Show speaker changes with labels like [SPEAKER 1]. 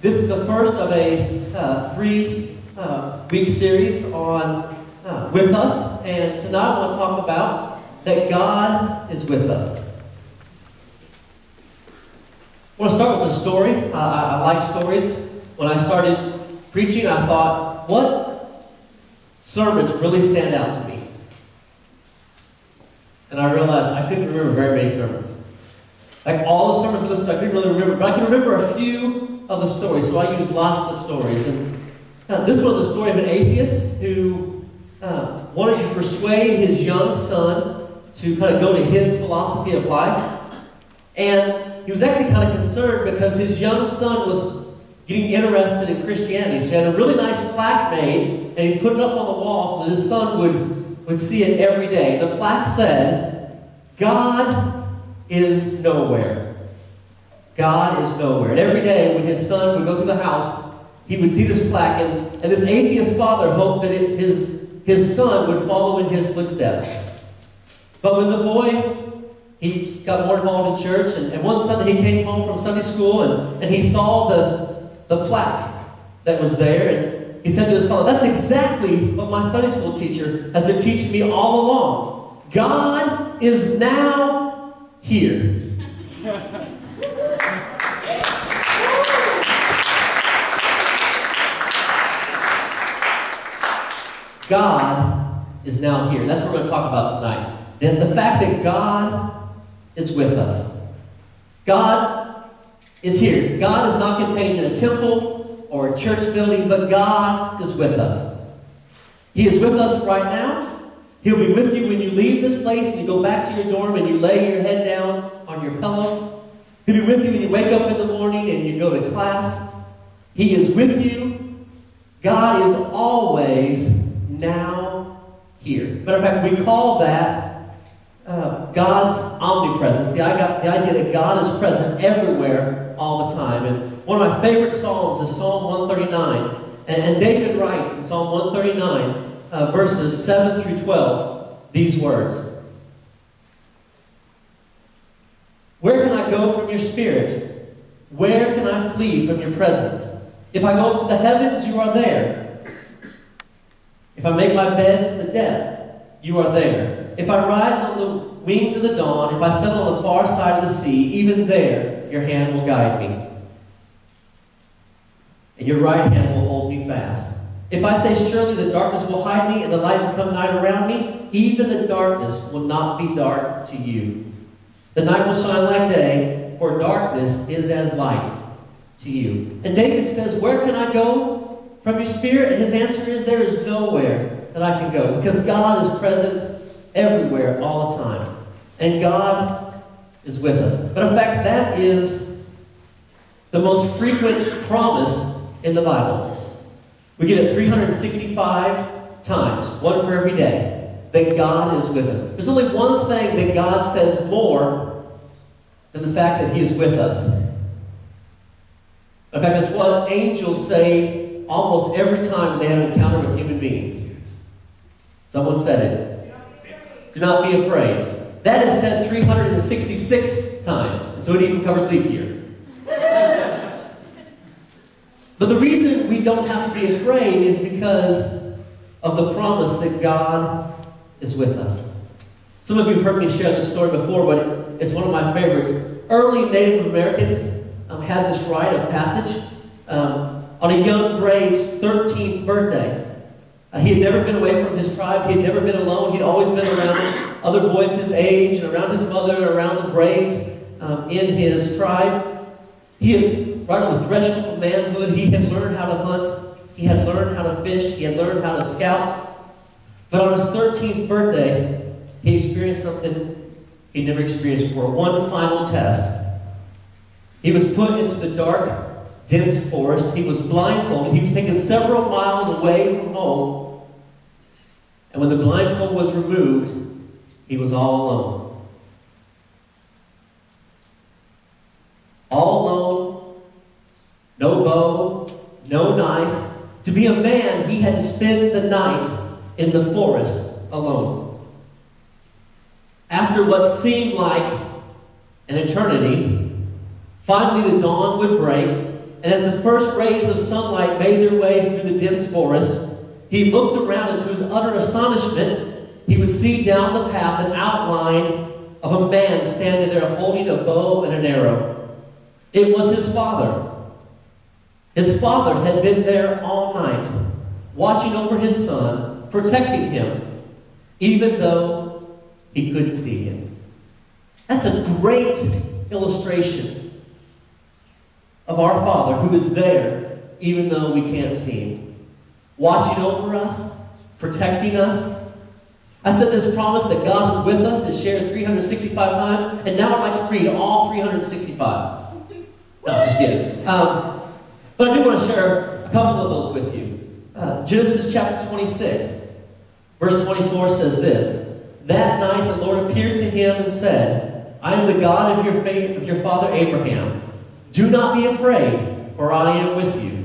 [SPEAKER 1] This is the first of a three-week series on With Us. And tonight I want to talk about that God is with us. I want to start with a story. I like stories. When I started preaching, I thought, what sermons really stand out to me? And I realized I couldn't remember very many sermons. Like all the sermons listed, I couldn't really remember. But I can remember a few of the stories, so I use lots of stories. And this was a story of an atheist who wanted to persuade his young son to kind of go to his philosophy of life. And he was actually kind of concerned because his young son was getting interested in Christianity. So he had a really nice plaque made, and he put it up on the wall so that his son would see it every day. The plaque said, "God is nowhere. God is nowhere." And every day when his son would go through the house, he would see this plaque, and this atheist father hoped that his son would follow in his footsteps. But when the boy, he got more involved in church, and one Sunday he came home from Sunday school, and he saw the plaque that was there, and he said to his father, "That's exactly what my Sunday school teacher has been teaching me all along. God is now here." God is now here. That's what we're going to talk about tonight. Then the fact that God is with us. God is here. God is not contained in a temple or a church building, but God is with us. He is with us right now. He'll be with you when you leave this place and you go back to your dorm and you lay your head down on your pillow. He'll be with you when you wake up in the morning and you go to class. He is with you. God is always now here. Matter of fact, we call that God's omnipresence, the idea that God is present everywhere all the time. And one of my favorite psalms is Psalm 139. And David writes in Psalm 139, verses 7 through 12, these words. "Where can I go from your spirit? Where can I flee from your presence? If I go up to the heavens, you are there. If I make my bed in the depth, you are there. If I rise on the wings of the dawn, if I settle on the far side of the sea, even there your hand will guide me, and your right hand will hold me fast. If I say, surely the darkness will hide me, and the light will come night around me, even the darkness will not be dark to you. The night will shine like day, for darkness is as light to you." And David says, where can I go from your spirit? And his answer is, there is nowhere that I can go, because God is present everywhere all the time. And God is with us. But in fact, that is the most frequent promise in the Bible. We get it 365 times, one for every day, that God is with us. There's only one thing that God says more than the fact that He is with us. In fact, it's what angels say almost every time when they have an encounter with human beings. Someone said it. Do not be afraid. That is said 366 times. And so it even covers leap year. But the reason we don't have to be afraid is because of the promise that God is with us. Some of you have heard me share this story before, but it's one of my favorites. Early Native Americans had this rite of passage on a young brave's 13th birthday. He had never been away from his tribe. He had never been alone. He'd always been around other boys his age, and around his mother, around the braves in his tribe. He had, right on the threshold of manhood, he had learned how to hunt. He had learned how to fish. He had learned how to scout. But on his 13th birthday, he experienced something he'd never experienced before. One final test. He was put into the dark, dense forest. He was blindfolded. He was taken several miles away from home. And when the blindfold was removed, he was all alone. All alone, no bow, no knife. To be a man, he had to spend the night in the forest alone. After what seemed like an eternity, finally the dawn would break, and as the first rays of sunlight made their way through the dense forest, he looked around, and to his utter astonishment, he would see down the path an outline of a man standing there holding a bow and an arrow. It was his father. His father had been there all night, watching over his son, protecting him, even though he couldn't see him. That's a great illustration of our Father who is there, even though we can't see him. Watching over us, protecting us. I said this promise that God is with us is shared 365 times, and now I'd like to read all 365. No, just kidding. But I do want to share a couple of those with you. Genesis chapter 26, verse 24 says this: That night the Lord appeared to him and said, I am the God of your father Abraham. Do not be afraid, for I am with you.